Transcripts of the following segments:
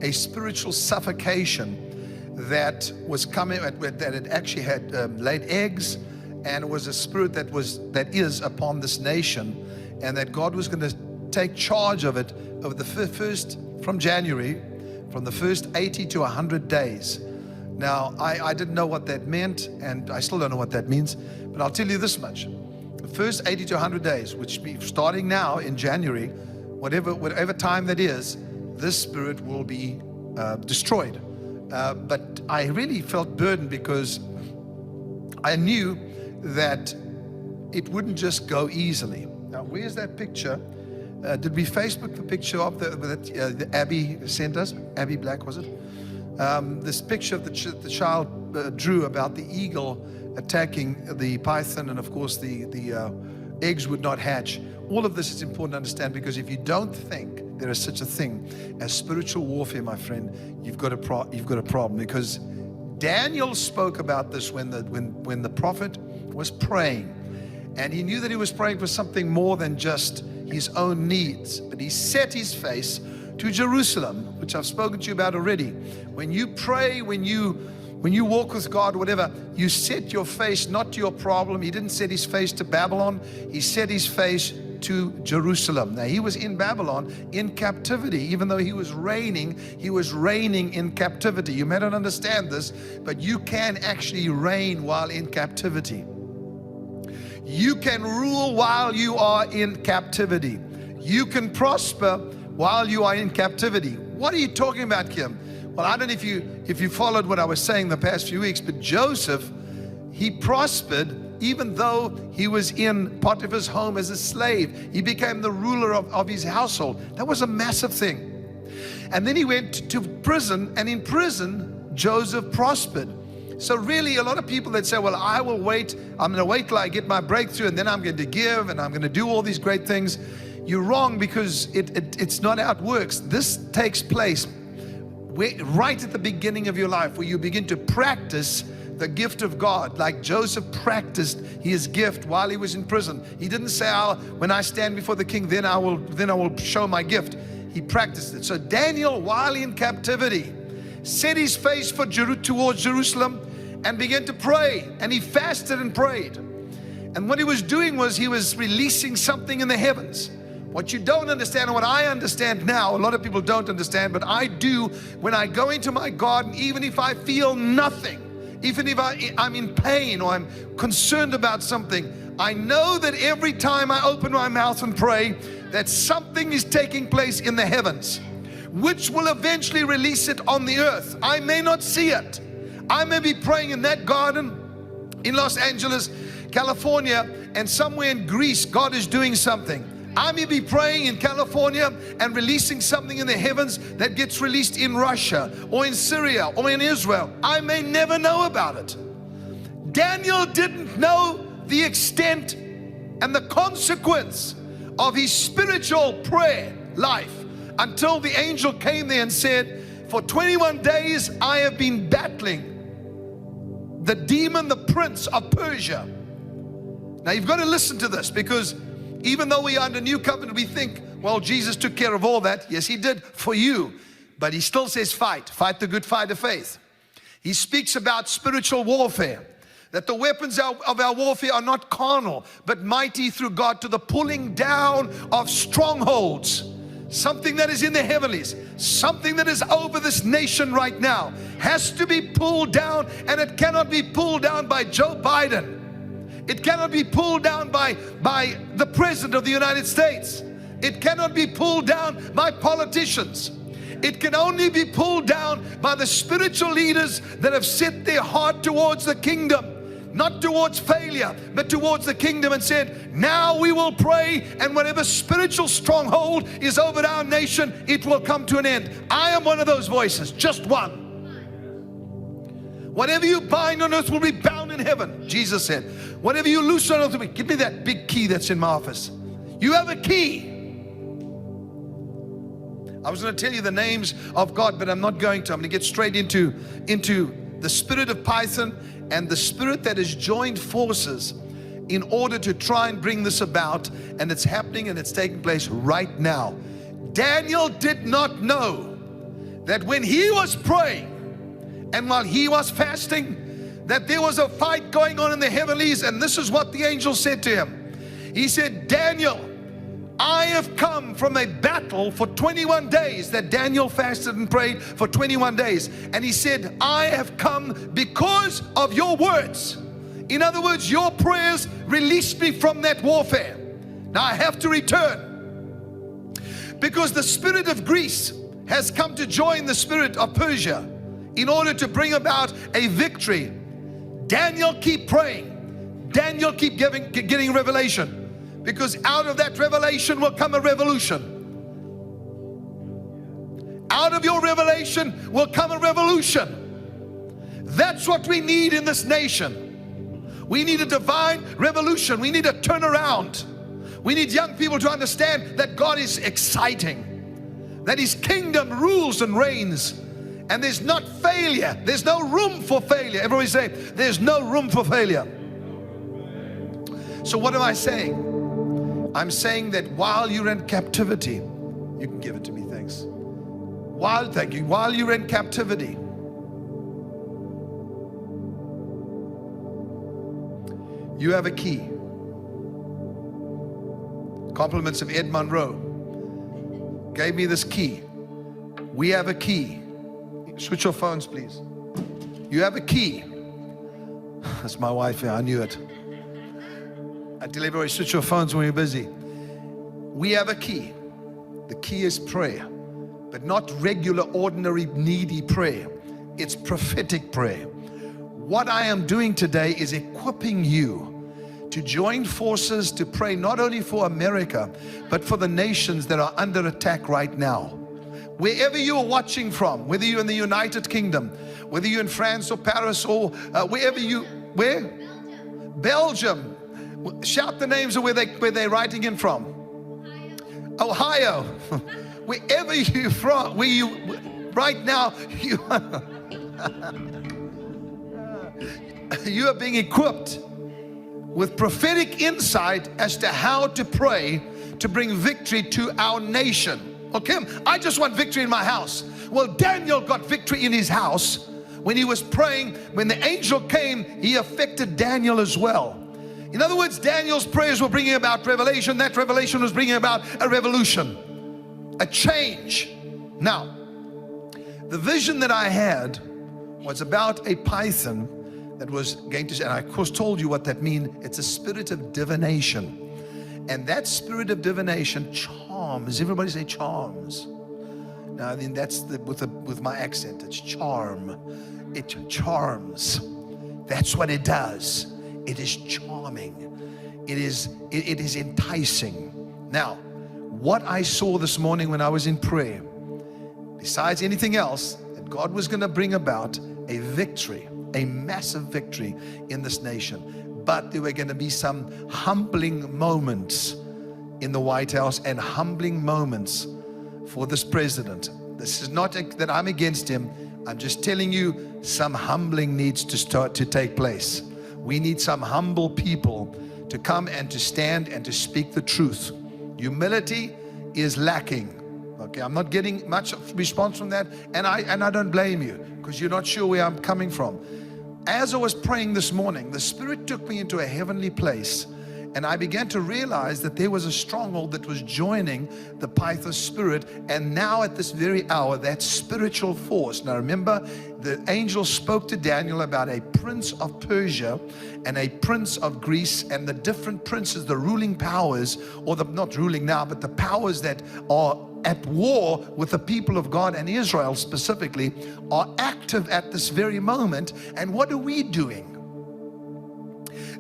a spiritual suffocation that was coming, that it actually had laid eggs, and it was a spirit that is upon this nation, and that God was going to take charge of it over the first, from January, from the first 80 to 100 days. Now, I didn't know what that meant, and I still don't know what that means, but I'll tell you this much. The first 80 to 100 days, which means starting now in January, whatever time that is, this spirit will be destroyed. But I really felt burdened because I knew that it wouldn't just go easily. Now, where's that picture? Did we Facebook the picture of that Abby sent us? Abby Black, was it? This picture of the child drew about the eagle attacking the python, and of course the eggs would not hatch. All of this is important to understand, because if you don't think there is such a thing as spiritual warfare, my friend, you've got a problem. Because Daniel spoke about this when the prophet was praying, and he knew that he was praying for something more than just his own needs, but he set his face to Jerusalem, which I've spoken to you about already. When you pray, when you walk with God, whatever, you set your face not to your problem. He didn't set his face to Babylon. He set his face to Jerusalem. Now, he was in Babylon in captivity. Even though he was reigning in captivity. You may not understand this, but you can actually reign while in captivity. You can rule while you are in captivity. You can prosper while you are in captivity. What are you talking about, Kim? Well, I don't know if you followed what I was saying the past few weeks, but Joseph, he prospered even though he was in Potiphar's home as a slave. He became the ruler of his household. That was a massive thing. And then he went to prison, and in prison, Joseph prospered. So really, a lot of people that say, well, I will wait, I'm going to wait till I get my breakthrough, and then I'm going to give, and I'm going to do all these great things. You're wrong, because it's not how it works. This takes place right at the beginning of your life, where you begin to practice the gift of God, like Joseph practiced his gift while he was in prison. He didn't say, when I stand before the king, then I will show my gift. He practiced it. So Daniel, while in captivity, set his face towards Jerusalem and began to pray, and he fasted and prayed. And what he was doing was he was releasing something in the heavens. What you don't understand, and what I understand now, a lot of people don't understand, but I do, when I go into my garden, even if I feel nothing, even if I'm in pain or I'm concerned about something, I know that every time I open my mouth and pray, that something is taking place in the heavens, which will eventually release it on the earth. I may not see it. I may be praying in that garden in Los Angeles, California, and somewhere in Greece, God is doing something. I may be praying in California and releasing something in the heavens that gets released in Russia or in Syria or in Israel. I may never know about it. Daniel didn't know the extent and the consequence of his spiritual prayer life until the angel came there and said, for 21 days I have been battling the demon, the prince of Persia. Now you've got to listen to this, because even though we are under new covenant, we think, well, Jesus took care of all that. Yes, he did for you. But he still says fight the good fight of faith. He speaks about spiritual warfare, that the weapons of our warfare are not carnal, but mighty through God to the pulling down of strongholds. Something that is in the heavenlies, something that is over this nation right now, has to be pulled down, and it cannot be pulled down by Joe Biden. It cannot be pulled down by the President of the United States. It cannot be pulled down by politicians. It can only be pulled down by the spiritual leaders that have set their heart towards the kingdom, not towards failure, but towards the kingdom, and said, now we will pray, and whatever spiritual stronghold is over our nation, it will come to an end. I am one of those voices, just one. Whatever you bind on earth will be bound in heaven, Jesus said. Whatever you loose on earth will be. Give me that big key that's in my office. You have a key. I was going to tell you the names of God, but I'm not going to. I'm going to get straight into the spirit of Python and the spirit that has joined forces in order to try and bring this about. And it's happening, and it's taking place right now. Daniel did not know that when he was praying and while he was fasting, that there was a fight going on in the heavenlies. And this is what the angel said to him. He said, Daniel, I have come from a battle for 21 days. That Daniel fasted and prayed for 21 days. And he said, I have come because of your words. In other words, your prayers released me from that warfare. Now I have to return, because the spirit of Greece has come to join the spirit of Persia in order to bring about a victory. Daniel, keep praying. Daniel, keep getting revelation, because out of that revelation will come a revolution. Out of your revelation will come a revolution. That's what we need in this nation. We need a divine revolution. We need a turnaround. We need young people to understand that God is exciting, that His kingdom rules and reigns, and there's not failure. There's no room for failure. Everybody say, there's no room for failure. So what am I saying? I'm saying that while you're in captivity, you can give it to me, thanks. Thank you. While you're in captivity, you have a key. Compliments of Ed Monroe gave me this key. We have a key. Switch your phones, please. You have a key. That's my wife here. I knew it. I tell everybody, switch your phones when you're busy. We have a key. The key is prayer, but not regular, ordinary, needy prayer. It's prophetic prayer. What I am doing today is equipping you to join forces to pray not only for America, but for the nations that are under attack right now. Wherever you are watching from, whether you're in the United Kingdom, whether you're in France or Paris or where? Belgium. Shout the names of where they're writing in from. Ohio. Wherever you're from, right now, you are being equipped with prophetic insight as to how to pray to bring victory to our nation. Okay, I just want victory in my house. Well, Daniel got victory in his house when he was praying. When the angel came, he affected Daniel as well. In other words, Daniel's prayers were bringing about revelation. That revelation was bringing about a revolution, a change. Now, the vision that I had was about a python that was going to, and I of course told you what that means. It's a spirit of divination. And that spirit of divination charms. Everybody say charms. Now, I mean, that's with my accent. It's charm. It charms. That's what it does. It is charming. It is enticing. Now, what I saw this morning when I was in prayer, besides anything else, that God was going to bring about a victory, a massive victory in this nation. But there were going to be some humbling moments in the White House and humbling moments for this president. This is not that I'm against him. I'm just telling you some humbling needs to start to take place. We need some humble people to come and to stand and to speak the truth. Humility is lacking. Okay, I'm not getting much response from that, and I don't blame you, because you're not sure where I'm coming from. As I was praying this morning, the Spirit took me into a heavenly place, and I began to realize that there was a stronghold that was joining the Python spirit. And now at this very hour, that spiritual force. Now remember, the angel spoke to Daniel about a prince of Persia and a prince of Greece, and the different princes, the ruling powers, or the not ruling now, but the powers that are at war with the people of God, and Israel specifically, are active at this very moment. And what are we doing?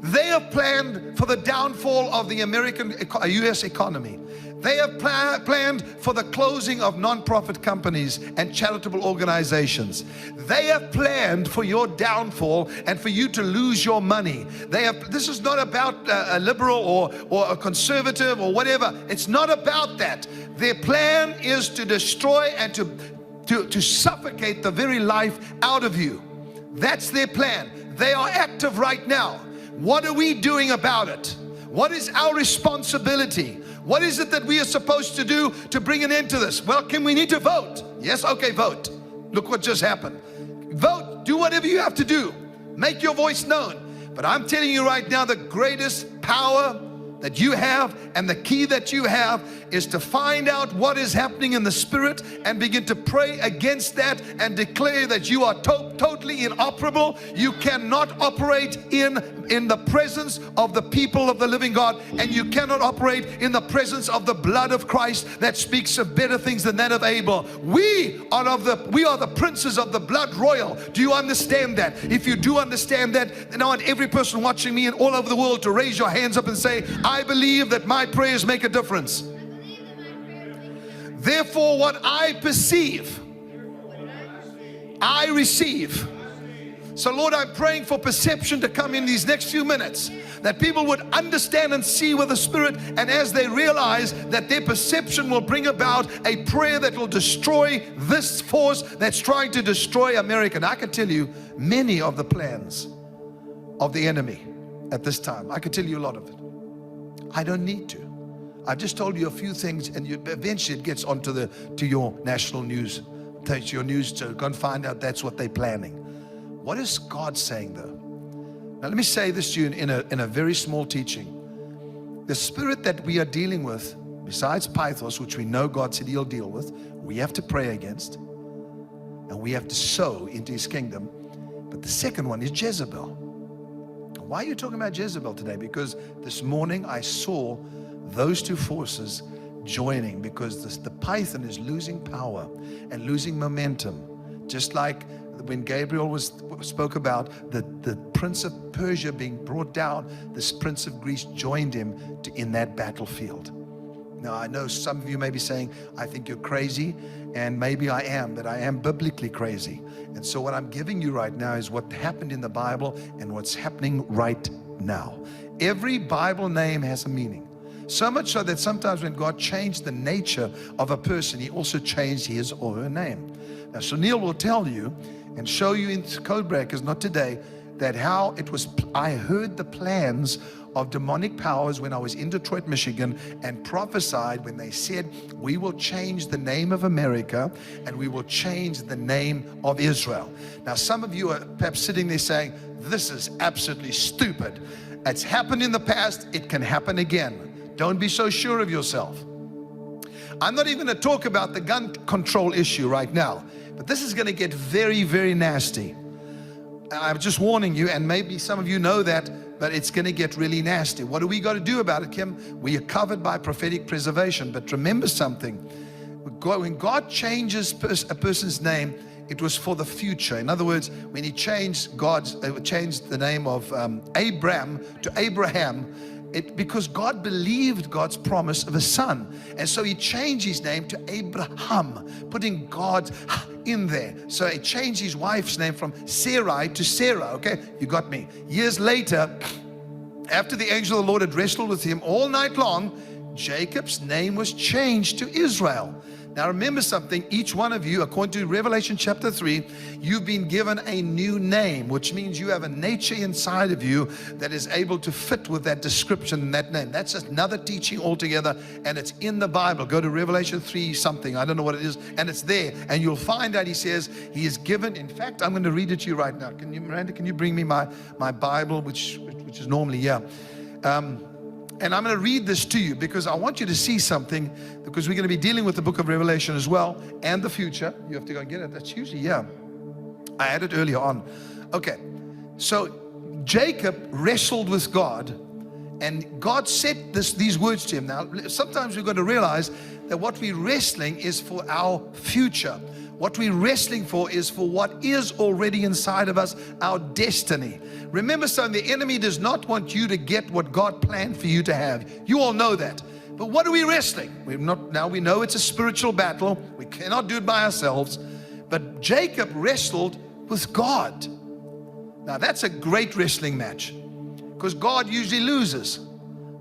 They have planned for the downfall of the U.S. economy. They have planned for the closing of non-profit companies and charitable organizations. They have planned for your downfall and for you to lose your money. This is not about a liberal or a conservative or whatever. It's not about that. Their plan is to destroy and to suffocate the very life out of you. That's their plan. They are active right now. What are we doing about it? What is our responsibility? What is it that we are supposed to do to bring an end to this? Well, Kim, we need to vote. Yes, okay, vote. Look what just happened. Vote. Do whatever you have to do. Make your voice known. But I'm telling you right now, the greatest power that you have and the key that you have is to find out what is happening in the spirit and begin to pray against that and declare that you are totally inoperable. You cannot operate in the presence of the people of the living God, and you cannot operate in the presence of the blood of Christ that speaks of better things than that of Abel. We are the princes of the blood royal. Do you understand that? If you do understand that, then I want every person watching me and all over the world to raise your hands up and say, I believe that my prayers make a difference. Therefore, what I perceive, I receive. So Lord, I'm praying for perception to come in these next few minutes, that people would understand and see with the Spirit, and as they realize that their perception will bring about a prayer that will destroy this force that's trying to destroy America. And I can tell you many of the plans of the enemy at this time. I can tell you a lot of it. I don't need to. I've just told you a few things, and eventually it gets onto to your national news, to your news, to go and find out that's what they're planning. What is God saying though? Now let me say this to you in a very small teaching. The spirit that we are dealing with, besides Pythos, which we know God said He'll deal with, we have to pray against, and we have to sow into His kingdom. But the second one is Jezebel. Why are you talking about Jezebel today? Because this morning I saw those two forces joining, because the python is losing power and losing momentum. Just like when Gabriel spoke about the prince of Persia being brought down, this prince of Greece joined him in that battlefield. Now I know some of you may be saying, I think you're crazy, and maybe I am, but I am biblically crazy. And so what I'm giving you right now is what happened in the Bible and what's happening right now. Every Bible name has a meaning. So much so that sometimes when God changed the nature of a person, He also changed his or her name. Now Sunil will tell you and show you in code breakers, not today, that how it was. I heard the plans of demonic powers when I was in Detroit, Michigan, and prophesied when they said, we will change the name of America and we will change the name of Israel. Now some of you are perhaps sitting there saying, this is absolutely stupid. It's happened in the past, it can happen again. Don't be so sure of yourself. I'm not even going to talk about the gun control issue right now, but this is going to get very, very nasty. I'm just warning you, and maybe some of you know that, but it's going to get really nasty. What do we got to do about it, Kim? We are covered by prophetic preservation. But remember something. When God changes a person's name, it was for the future. In other words, when He changed the name of Abram to Abraham, because God believed God's promise of a son. And so He changed his name to Abraham, putting God in there. So He changed his wife's name from Sarai to Sarah. Okay, you got me. Years later, after the angel of the Lord had wrestled with him all night long, Jacob's name was changed to Israel. Now remember something, each one of you, according to Revelation chapter 3, you've been given a new name, which means you have a nature inside of you that is able to fit with that description and that name. That's just another teaching altogether, and it's in the Bible. Go to Revelation 3 something, I don't know what it is, and it's there, and you'll find out He says He is given. In fact, I'm going to read it to you right now. Miranda, can you bring me my Bible, which is normally here. And I'm going to read this to you because I want you to see something, because we're going to be dealing with the book of Revelation as well, and the future. You have to go and get it. That's usually, yeah. I had it earlier on. Okay. So Jacob wrestled with God, and God said these words to him. Now, sometimes we've got to realize that what we're wrestling is for our future. What we're wrestling for is for what is already inside of us, our destiny. Remember something, the enemy does not want you to get what God planned for you to have. You all know that. But what are we wrestling? Now we know it's a spiritual battle. We cannot do it by ourselves. But Jacob wrestled with God. Now that's a great wrestling match, because God usually loses.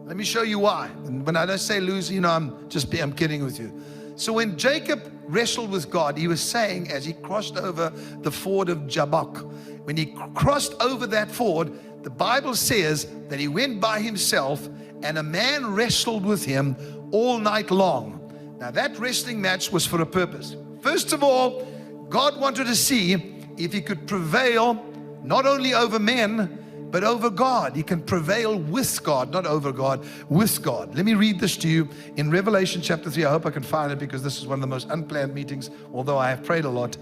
Let me show you why. And when I don't say lose, you know, I'm kidding with you. So when Jacob wrestled with God, he was saying, as he crossed over the ford of Jabbok, when he crossed over that ford, the Bible says that he went by himself, and a man wrestled with him all night long. Now that wrestling match was for a purpose. First of all, God wanted to see if he could prevail not only over men, but over God. He can prevail with God, not over God, with God. Let me read this to you in Revelation chapter 3. I hope I can find it, because this is one of the most unplanned meetings, although I have prayed a lot.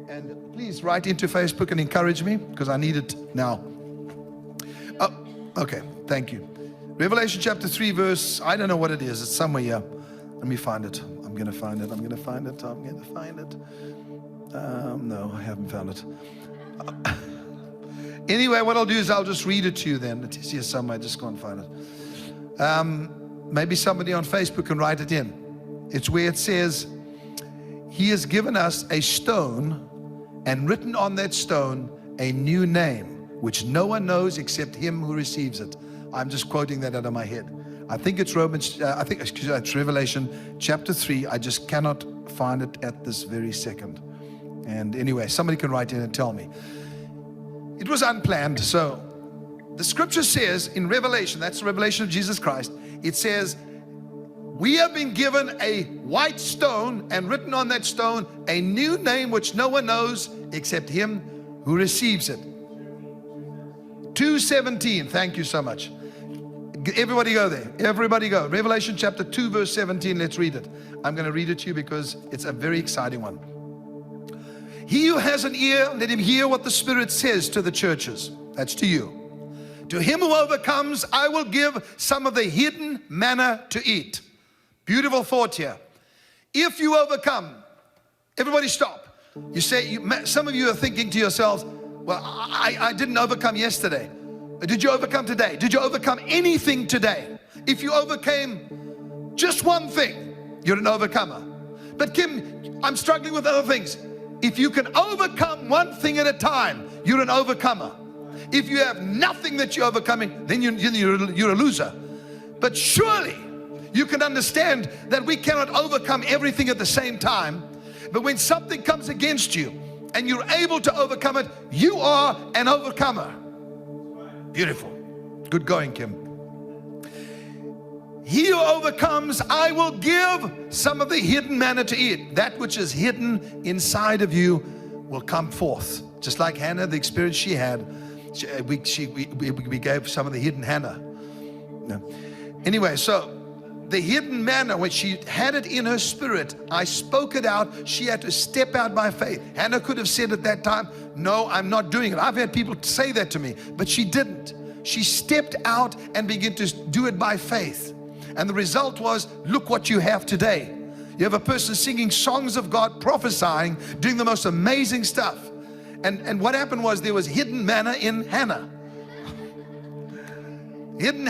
And please write into Facebook and encourage me, because I need it now. Oh, okay, thank you. Revelation chapter 3 verse, I don't know what it is. It's somewhere here. Let me find it. I'm going to find it. I'm going to find it. I'm going to find it. No, I haven't found it. Anyway, what I'll do is I'll just read it to you then. It is here somewhere. Just go and find it. Maybe somebody on Facebook can write it in. It's where it says, he has given us a stone, and written on that stone a new name, which no one knows except him who receives it. I'm just quoting that out of my head. I think it's it's Revelation chapter 3. I just cannot find it at this very second. And anyway, somebody can write in and tell me. It was unplanned. So the scripture says in Revelation, that's the revelation of Jesus Christ, it says, we have been given a white stone, and written on that stone a new name which no one knows except him who receives it. 2:17. Thank you so much. Everybody go there. Everybody go. Revelation chapter 2 verse 17. Let's read it. I'm going to read it to you because it's a very exciting one. He who has an ear, let him hear what the Spirit says to the churches. That's to you. To him who overcomes, I will give some of the hidden manna to eat. Beautiful thought here. If you overcome, everybody stop. You say, some of you are thinking to yourselves, well, I didn't overcome yesterday. Did you overcome today? Did you overcome anything today? If you overcame just one thing, you're an overcomer. But Kim, I'm struggling with other things. If you can overcome one thing at a time, you're an overcomer. If you have nothing that you're overcoming, then you're a loser. But surely you can understand that we cannot overcome everything at the same time. But when something comes against you and you're able to overcome it, you are an overcomer. Beautiful. Good going, Kim. He who overcomes, I will give some of the hidden manna to eat. That which is hidden inside of you will come forth. Just like Hannah, the experience she had, we gave some of the hidden Hannah. No. Anyway, so the hidden manna, when she had it in her spirit, I spoke it out. She had to step out by faith. Hannah could have said at that time, no, I'm not doing it. I've had people say that to me, but she didn't. She stepped out and began to do it by faith. And the result was, look what you have today. You have a person singing songs of God, prophesying, doing the most amazing stuff. And what happened was there was hidden manna in Hannah. Hidden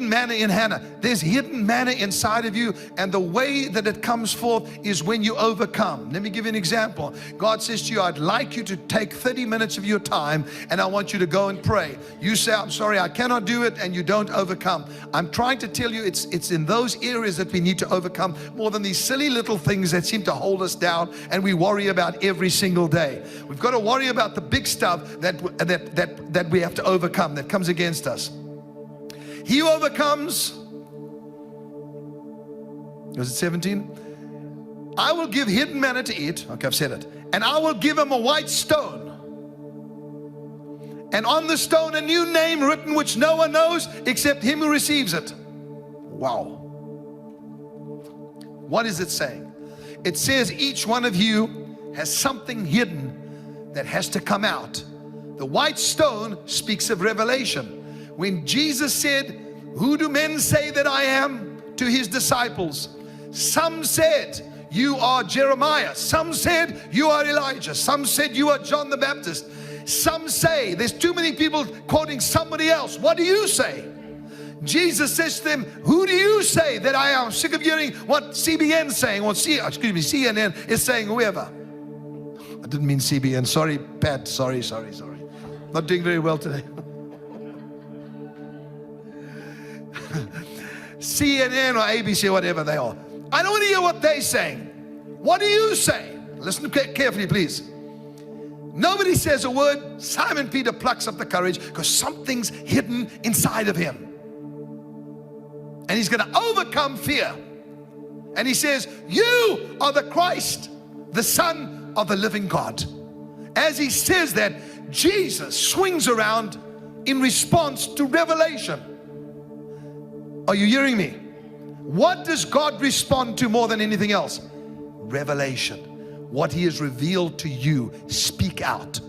manna in Hannah. There's hidden manna inside of you, and the way that it comes forth is when you overcome. Let me give you an example. God says to you, I'd like you to take 30 minutes of your time, and I want you to go and pray. You say, I'm sorry, I cannot do it, and you don't overcome. I'm trying to tell you, it's in those areas that we need to overcome more than these silly little things that seem to hold us down and we worry about every single day. We've got to worry about the big stuff that we have to overcome, that comes against us. He who overcomes, was it 17? I will give hidden manna to eat. Okay, I've said it. And I will give him a white stone. And on the stone a new name written which no one knows except him who receives it. Wow. What is it saying? It says each one of you has something hidden that has to come out. The white stone speaks of revelation. When Jesus said, who do men say that I am, to his disciples, some said you are Jeremiah, some said you are Elijah, some said you are John the Baptist, some say, there's too many people quoting somebody else. What do you say? Jesus says to them, who do you say that I am? I'm sick of hearing what CBN is saying, or CNN is saying, whoever. I didn't mean CBN, sorry Pat, sorry. Not doing very well today. CNN or ABC or whatever they are. I don't want to hear what they're saying. What do you say? Listen carefully, please. Nobody says a word. Simon Peter plucks up the courage because something's hidden inside of him. and he's going to overcome fear. And he says, you are the Christ, the Son of the living God. As he says that, Jesus swings around in response to revelation. Are you hearing me? What does God respond to more than anything else? Revelation. What he has revealed to you, speak out.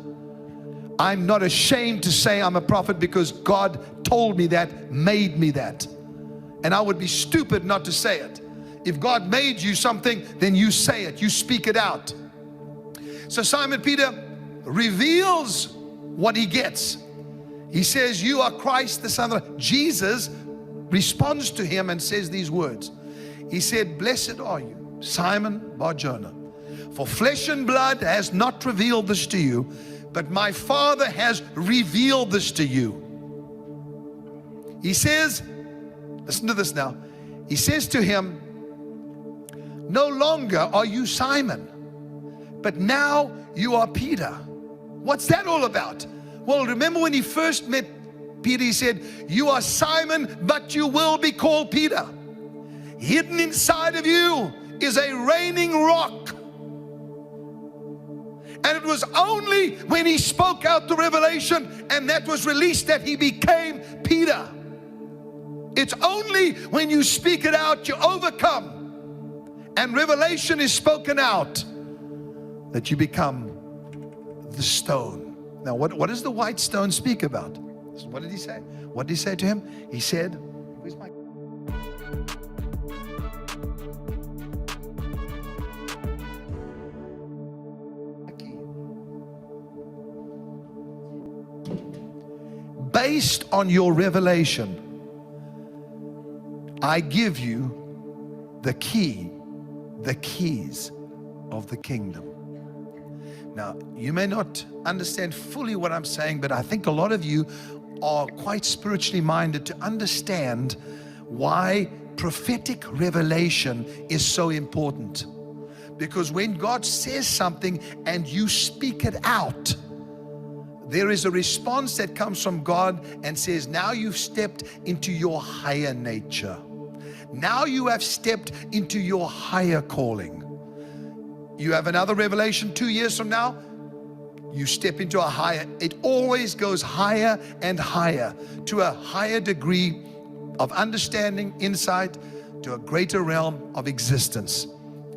I'm not ashamed to say I'm a prophet because God told me that, made me that. And I would be stupid not to say it. If God made you something, then you say it, you speak it out. So Simon Peter reveals what he gets. He says, you are Christ, the Son of God. Jesus responds to him and says these words. He said, blessed are you, Simon Bar-Jonah, for flesh and blood has not revealed this to you, but my Father has revealed this to you. He says, listen to this now. He says to him, no longer are you Simon, but now you are Peter. What's that all about? Well, remember when he first met Peter, he said, you are Simon, but you will be called Peter. Hidden inside of you is a reigning rock. And it was only when he spoke out the revelation and that was released that he became Peter. It's only when you speak it out, you overcome. And revelation is spoken out that you become the stone. Now, what does the white stone speak about? What did he say? What did he say to him? He said, where's my... Based on your revelation, I give you the keys of the kingdom. Now, you may not understand fully what I'm saying, but I think a lot of you are quite spiritually minded to understand why prophetic revelation is so important. Because when God says something and you speak it out, there is a response that comes from God and says, now you've stepped into your higher nature. Now you have stepped into your higher calling. You have another revelation 2 years from now, you step into a higher. It always goes higher and higher to a higher degree of understanding, insight, to a greater realm of existence.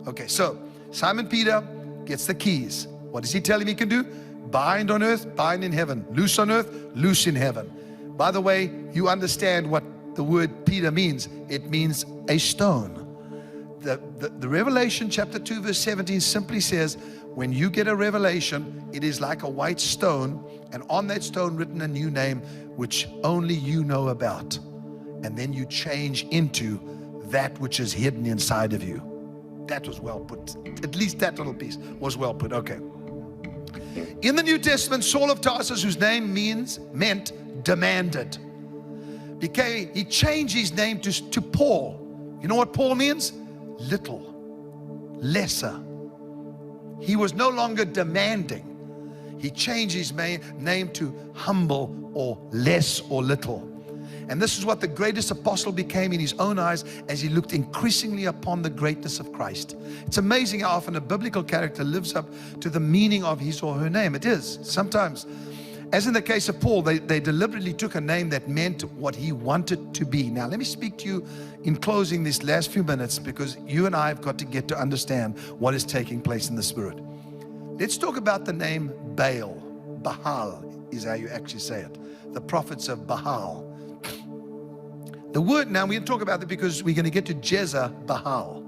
Okay, so Simon Peter gets the keys. What does he tell him he can do? Bind on earth, bind in heaven. Loose on earth, loose in heaven. By the way, you understand what the word Peter means. It means a stone. The Revelation chapter 2 verse 17 simply says, when you get a revelation, it is like a white stone, and on that stone written a new name which only you know about. And then you change into that which is hidden inside of you. That was well put. At least that little piece was well put. Okay. In the New Testament, Saul of Tarsus, whose name meant demanded, he changed his name to Paul. You know what Paul means? Little, lesser. He was no longer demanding. He changed his name to humble or less or little. And this is what the greatest apostle became in his own eyes as he looked increasingly upon the greatness of Christ. It's amazing how often a biblical character lives up to the meaning of his or her name. It is. Sometimes, as in the case of Paul, they deliberately took a name that meant what he wanted to be. Now, let me speak to you in closing these last few minutes, because you and I have got to get to understand what is taking place in the Spirit. Let's talk about the name Baal. Baal is how you actually say it. The prophets of Baal. The word, now we're going to talk about that because we're going to get to Jezebel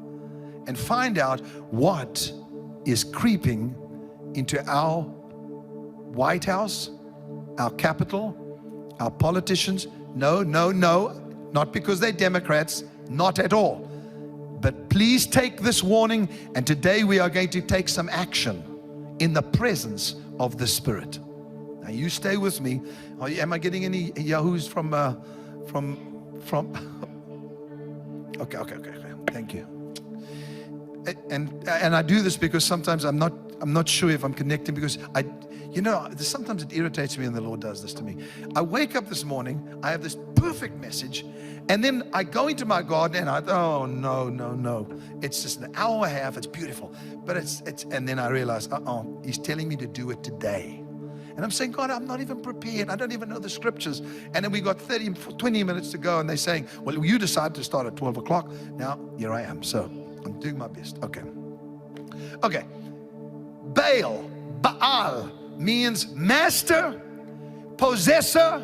and find out what is creeping into our White House, our Capitol, our politicians. No, not because they're Democrats, not at all. But please take this warning, and today we are going to take some action in the presence of the Spirit. Now you stay with me. Am I getting any yahoos from okay, thank you. And I do this because sometimes I'm not I'm not sure if I'm connecting, because sometimes it irritates me, and the Lord does this to me. I wake up this morning, I have this perfect message, and then I go into my garden and no. It's just an hour and a half, it's beautiful. But and then I realize, He's telling me to do it today. And I'm saying, God, I'm not even prepared. I don't even know the scriptures. And then we got 20 minutes to go, and they're saying, well, you decided to start at 12 o'clock. Now, here I am. So I'm doing my best. Okay. Baal means master, possessor,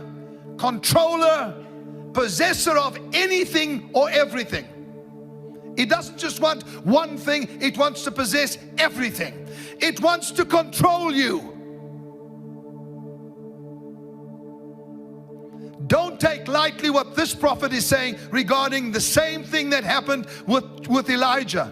controller, possessor of anything or everything. It doesn't just want one thing, it wants to possess everything. It wants to control you. Don't take lightly what this prophet is saying regarding the same thing that happened with Elijah.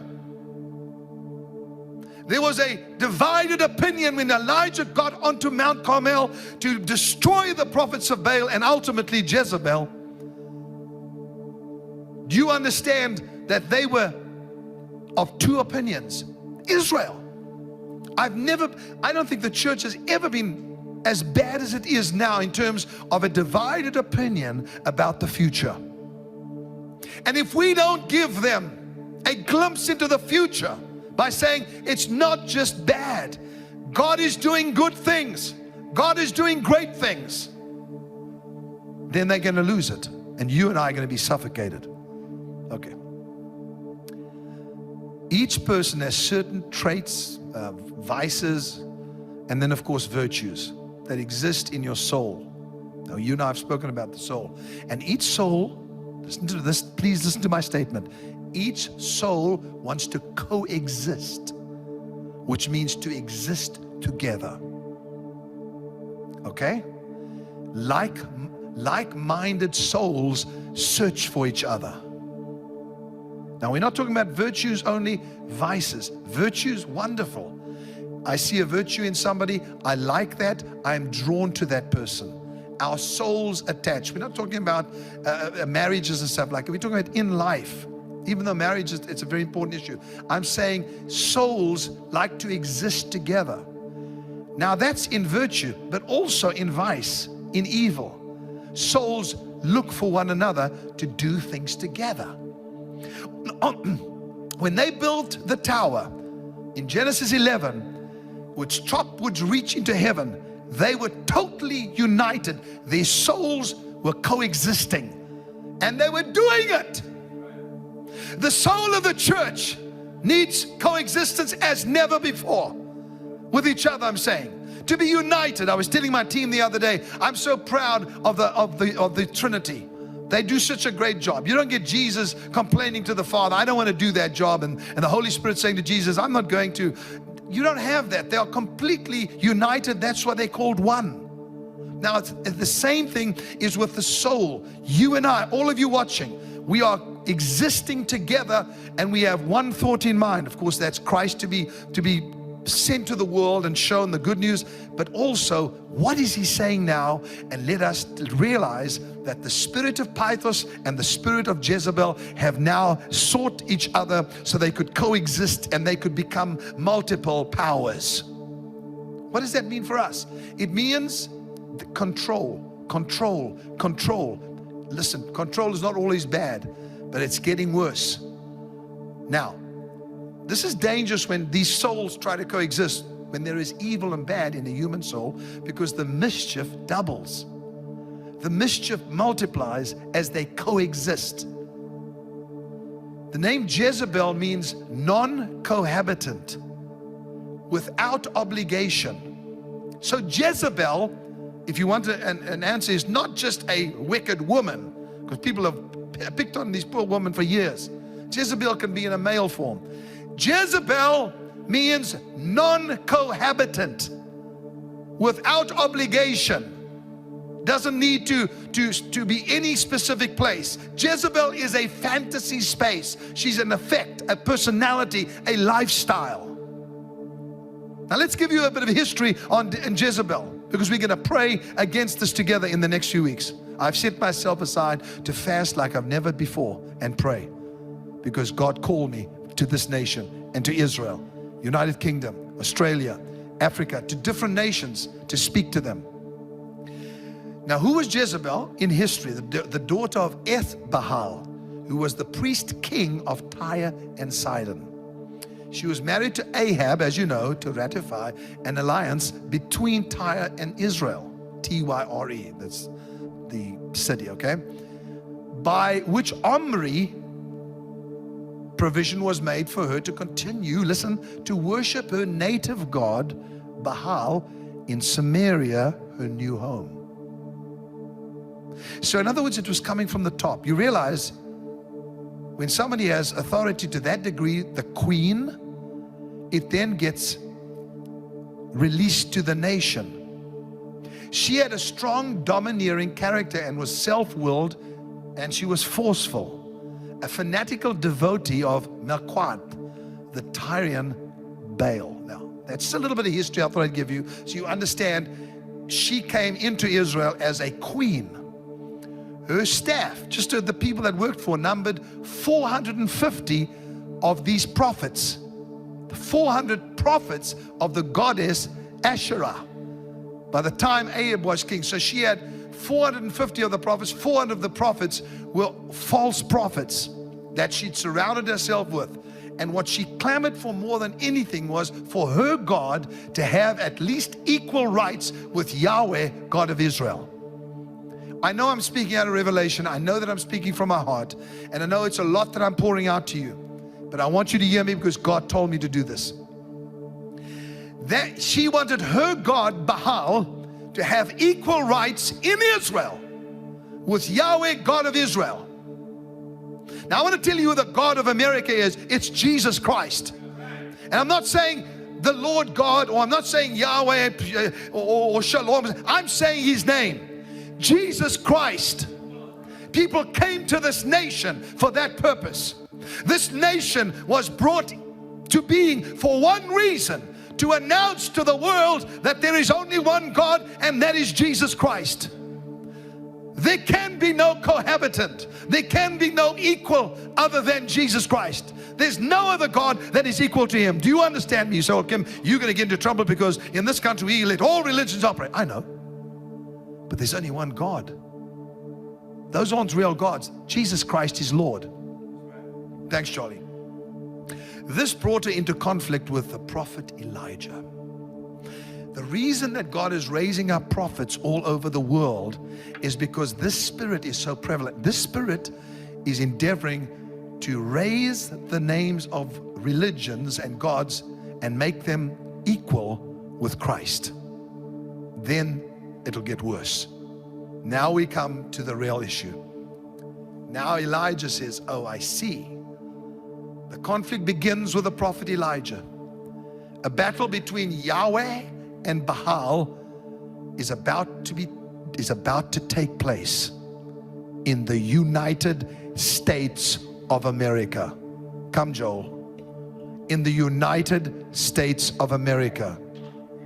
There was a divided opinion when Elijah got onto Mount Carmel to destroy the prophets of Baal and ultimately Jezebel. Do you understand that they were of two opinions? Israel. I don't think the church has ever been as bad as it is now in terms of a divided opinion about the future. And if we don't give them a glimpse into the future by saying it's not just bad, God is doing good things, God is doing great things, then they're going to lose it, and you and I are going to be suffocated. Okay. Each person has certain traits, vices, and then of course virtues that exist in your soul. Now, you and I have spoken about the soul, and each soul, listen to this, please listen to my statement. Each soul wants to coexist, which means to exist together. Okay? Like-minded souls search for each other. Now, we're not talking about virtues only, vices. Virtues, wonderful. I see a virtue in somebody, I like that, I'm drawn to that person. Our souls attach. We're not talking about marriages and stuff like that. We're talking about in life. Even though marriage it's a very important issue. I'm saying souls like to exist together. Now that's in virtue, but also in vice, in evil. Souls look for one another to do things together. When they built the tower in Genesis 11, which top would reach into heaven, they were totally united. Their souls were coexisting, and they were doing it. The soul of the church needs coexistence as never before with each other. I'm saying to be united. I was telling my team the other day, I'm so proud of the Trinity. They do such a great job. You don't get Jesus complaining to the Father, I don't want to do that job, and the Holy Spirit saying to Jesus, I'm not going to. You don't have that. They are completely united. That's why they're called one. Now, it's the same thing is with the soul. You and I, all of you watching, we are existing together, and we have one thought in mind. Of course, that's Christ to be sent to the world and shown the good news, but also what is He saying now? And let us realize that the spirit of Pythos and the spirit of Jezebel have now sought each other so they could coexist and they could become multiple powers. What does that mean for us? It means control. Listen, control is not always bad, but it's getting worse. Now, this is dangerous when these souls try to coexist, when there is evil and bad in the human soul, because the mischief doubles. The mischief multiplies as they coexist. The name Jezebel means non-cohabitant, without obligation. So Jezebel, if you want an answer, is not just a wicked woman, because people have picked on these poor women for years. Jezebel can be in a male form. Jezebel means non-cohabitant, without obligation. Doesn't need to be any specific place. Jezebel is a fantasy space. She's an effect, a personality, a lifestyle. Now let's give you a bit of history on Jezebel, because we're going to pray against this together in the next few weeks. I've set myself aside to fast like I've never before and pray, because God called me to this nation and to Israel, United Kingdom, Australia, Africa, to different nations to speak to them. Now, who was Jezebel in history? The daughter of Eth-Baal, who was the priest king of Tyre and Sidon. She was married to Ahab, as you know, to ratify an alliance between Tyre and Israel. T-Y-R-E, that's the city, okay? By which Omri provision was made for her to continue, listen, to worship her native god, Baal, in Samaria, her new home. So in other words, it was coming from the top. You realize when somebody has authority to that degree, the queen, it then gets released to the nation. She had a strong, domineering character and was self-willed, and she was forceful. A fanatical devotee of Melquat, the Tyrian Baal. Now, that's a little bit of history I thought I'd give you, so you understand she came into Israel as a queen. Her staff, just the people that worked for, numbered 450 of these prophets. The 400 prophets of the goddess Asherah. By the time Ahab was king, so she had 450 of the prophets. 400 of the prophets were false prophets that she'd surrounded herself with. And what she clamored for more than anything was for her God to have at least equal rights with Yahweh, God of Israel. I know I'm speaking out of revelation. I know that I'm speaking from my heart. And I know it's a lot that I'm pouring out to you. But I want you to hear me because God told me to do this. That she wanted her God, Baal, to have equal rights in Israel with Yahweh, God of Israel. Now I want to tell you who the God of America is. It's Jesus Christ. And I'm not saying the Lord God, or I'm not saying Yahweh or Shalom. I'm saying His name. Jesus Christ. People came to this nation for that purpose. This nation was brought to being for one reason: to announce to the world that there is only one God, and that is Jesus Christ. There can be no cohabitant. There can be no equal other than Jesus Christ. There's no other God that is equal to Him. Do you understand me? So, Kim, you're going to get into trouble because in this country we let all religions operate. I know. But there's only one God. Those aren't real gods. Jesus Christ is Lord. Thanks, Charlie. This brought her into conflict with the prophet Elijah. The reason that God is raising up prophets all over the world is because this spirit is so prevalent. This spirit is endeavoring to raise the names of religions and gods and make them equal with Christ. Then it'll get worse. Now we come to the real issue. Now Elijah says, oh, I see. The conflict begins with the prophet Elijah. A battle between Yahweh and Baal is about to take place in the United States of America. Come, Joel. In the United States of America.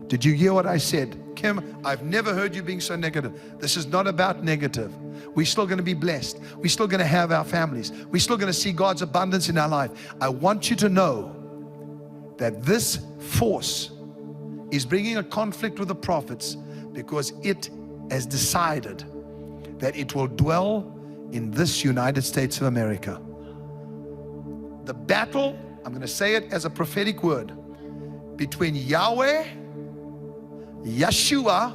Did you hear what I said? Kim, I've never heard you being so negative. This is not about negative. We're still going to be blessed. We're still going to have our families. We're still going to see God's abundance in our life. I want you to know that this force is bringing a conflict with the prophets because it has decided that it will dwell in this United States of America. The battle, I'm going to say it as a prophetic word, between Yahweh, Yeshua,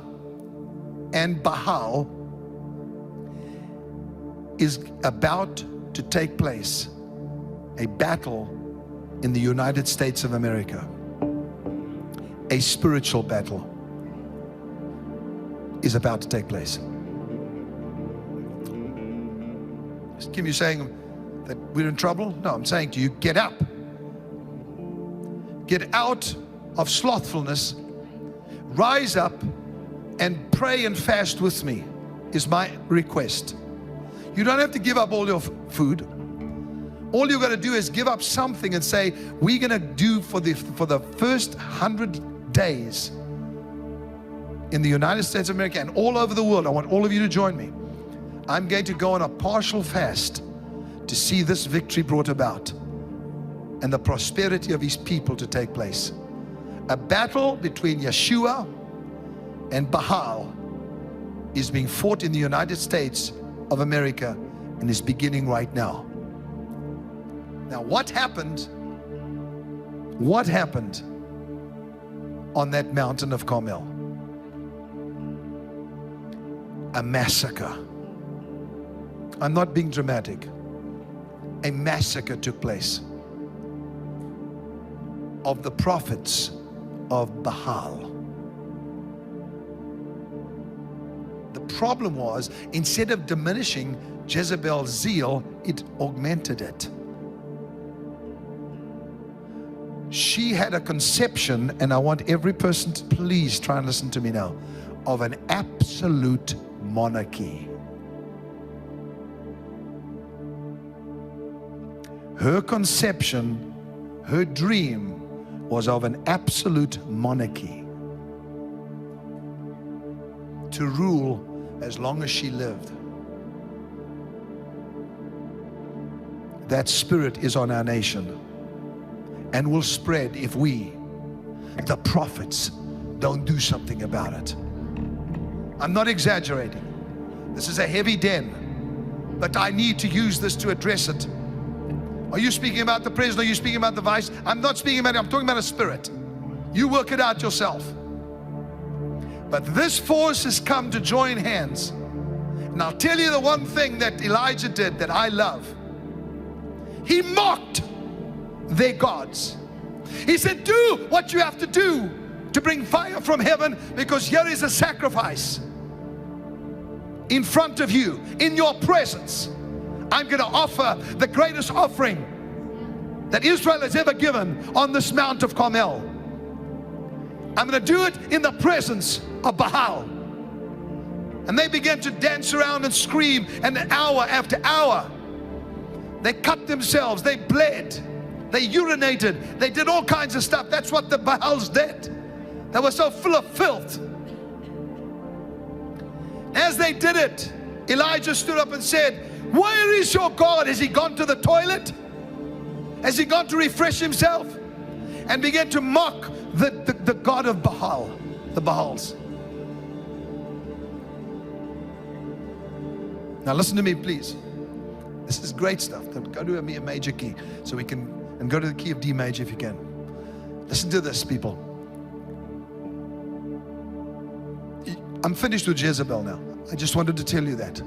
and Baal is about to take place. A battle in the United States of America. A spiritual battle is about to take place. Kim, you saying that we're in trouble? No, I'm saying to you, get up. Get out of slothfulness. Rise up and pray and fast with me is my request. You don't have to give up all your food. All you got to do is give up something and say, we're going to do for the first 100 days in the United States of America and all over the world. I want all of you to join me. I'm going to go on a partial fast to see this victory brought about and the prosperity of His people to take place. A battle between Yeshua and Baal is being fought in the United States of America and is beginning right now. Now, what happened? What happened on that mountain of Carmel? A massacre. I'm not being dramatic. A massacre took place of the prophets of Baal. The problem was, instead of diminishing Jezebel's zeal, it augmented it. She had a conception, and I want every person to please try and listen to me now, of an absolute monarchy. Her conception, her dream was of an absolute monarchy, to rule as long as she lived. That spirit is on our nation and will spread if we, the prophets, don't do something about it. I'm not exaggerating. This is a heavy den, but I need to use this to address it. Are you speaking about the president? Are you speaking about the vice? I'm not speaking about it. I'm talking about a spirit. You work it out yourself. But this force has come to join hands. And I'll tell you the one thing that Elijah did that I love. He mocked their gods. He said, do what you have to do to bring fire from heaven, because here is a sacrifice in front of you, in your presence. I'm going to offer the greatest offering that Israel has ever given on this Mount of Carmel. I'm going to do it in the presence of Baal. And they began to dance around and scream, and hour after hour, they cut themselves, they bled, they urinated, they did all kinds of stuff. That's what the Baals did. They were so full of filth. As they did it, Elijah stood up and said, where is your God? Has he gone to the toilet? Has he gone to refresh himself? And began to mock the God of Baal, the Baals. Now listen to me, please. This is great stuff. Go to a major key so we can, and go to the key of D major if you can. Listen to this, people. I'm finished with Jezebel now. I just wanted to tell you that.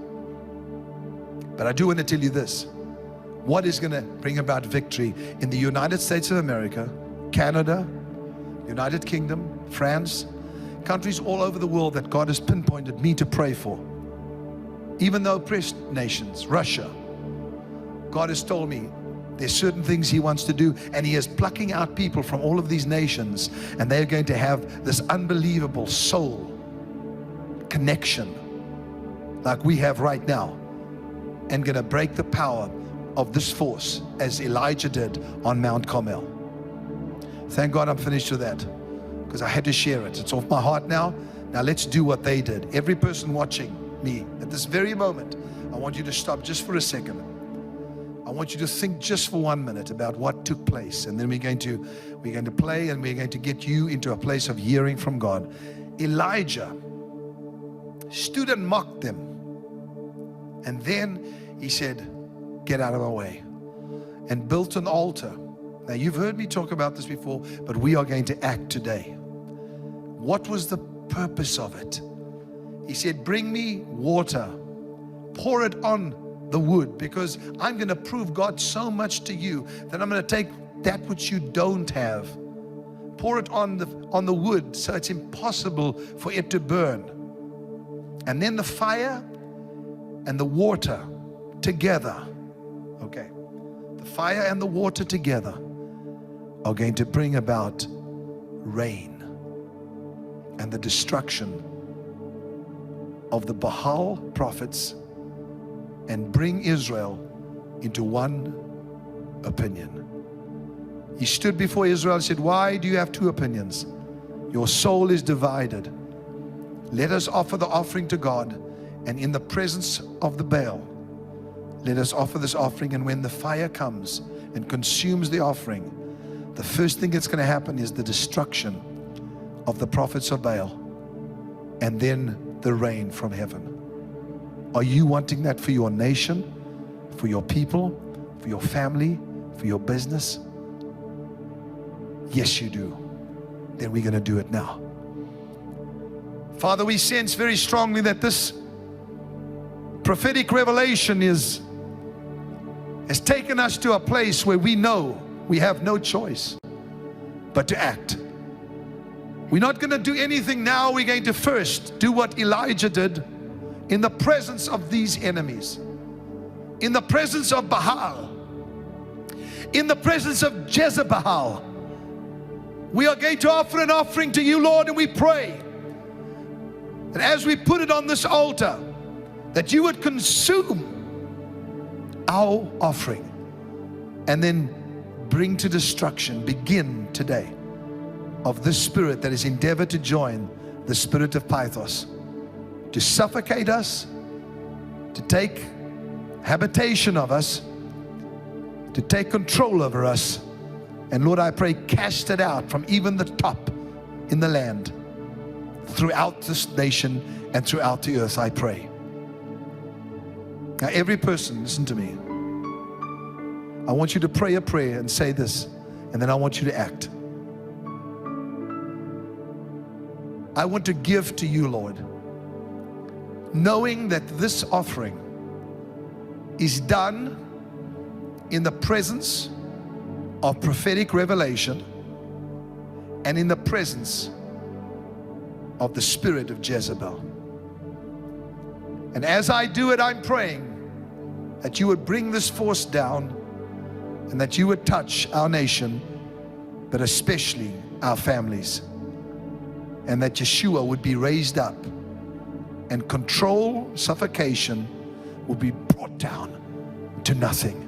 But I do want to tell you this. What is going to bring about victory in the United States of America, Canada, United Kingdom, France, countries all over the world that God has pinpointed me to pray for. Even though oppressed nations, Russia, God has told me there's certain things he wants to do, and he is plucking out people from all of these nations, and they're going to have this unbelievable soul connection like we have right now, and going to break the power of this force as Elijah did on Mount Carmel. Thank God I'm finished with that, because I had to share it. It's off my heart now. Now let's do what they did. Every person watching me at this very moment, I want you to stop just for a second. I want you to think just for 1 minute about what took place, and then we're going to play, and we're going to get you into a place of hearing from God. Elijah stood and mocked them, and then he said, get out of my way, and built an altar. Now you've heard me talk about this before, but we are going to act today. What was the purpose of it? He said, bring me water, pour it on the wood, because I'm going to prove God so much to you that I'm going to take that which you don't have, pour it on the wood so it's impossible for it to burn. And then the fire and the water together, okay, the fire and the water together are going to bring about rain and the destruction of the Baal prophets, and bring Israel into one opinion. He stood before Israel and said, why do you have two opinions? Your soul is divided. Let us offer the offering to God, and in the presence of the Baal, let us offer this offering, and when the fire comes and consumes the offering, the first thing that's going to happen is the destruction of the prophets of Baal, and then the rain from heaven. Are you wanting that for your nation, for your people, for your family, for your business? Yes, you do. Then we're going to do it now. Father, we sense very strongly that this prophetic revelation has taken us to a place where we know we have no choice but to act. We're not going to do anything now. We're going to first do what Elijah did in the presence of these enemies, in the presence of Baal, in the presence of Jezebel. We are going to offer an offering to you, Lord, and we pray that as we put it on this altar, that you would consume our offering and then bring to destruction, begin today, of this spirit that has endeavored to join the spirit of Pythos, to suffocate us, to take habitation of us, to take control over us. And Lord, I pray, cast it out from even the top in the land, throughout this nation and throughout the earth, I pray. Now every person, listen to me. I want you to pray a prayer and say this, and then I want you to act. I want to give to you, Lord, knowing that this offering is done in the presence of prophetic revelation and in the presence of the spirit of Jezebel. And as I do it, I'm praying that you would bring this force down and that you would touch our nation, but especially our families, and that Yeshua would be raised up and control, suffocation will be brought down to nothing.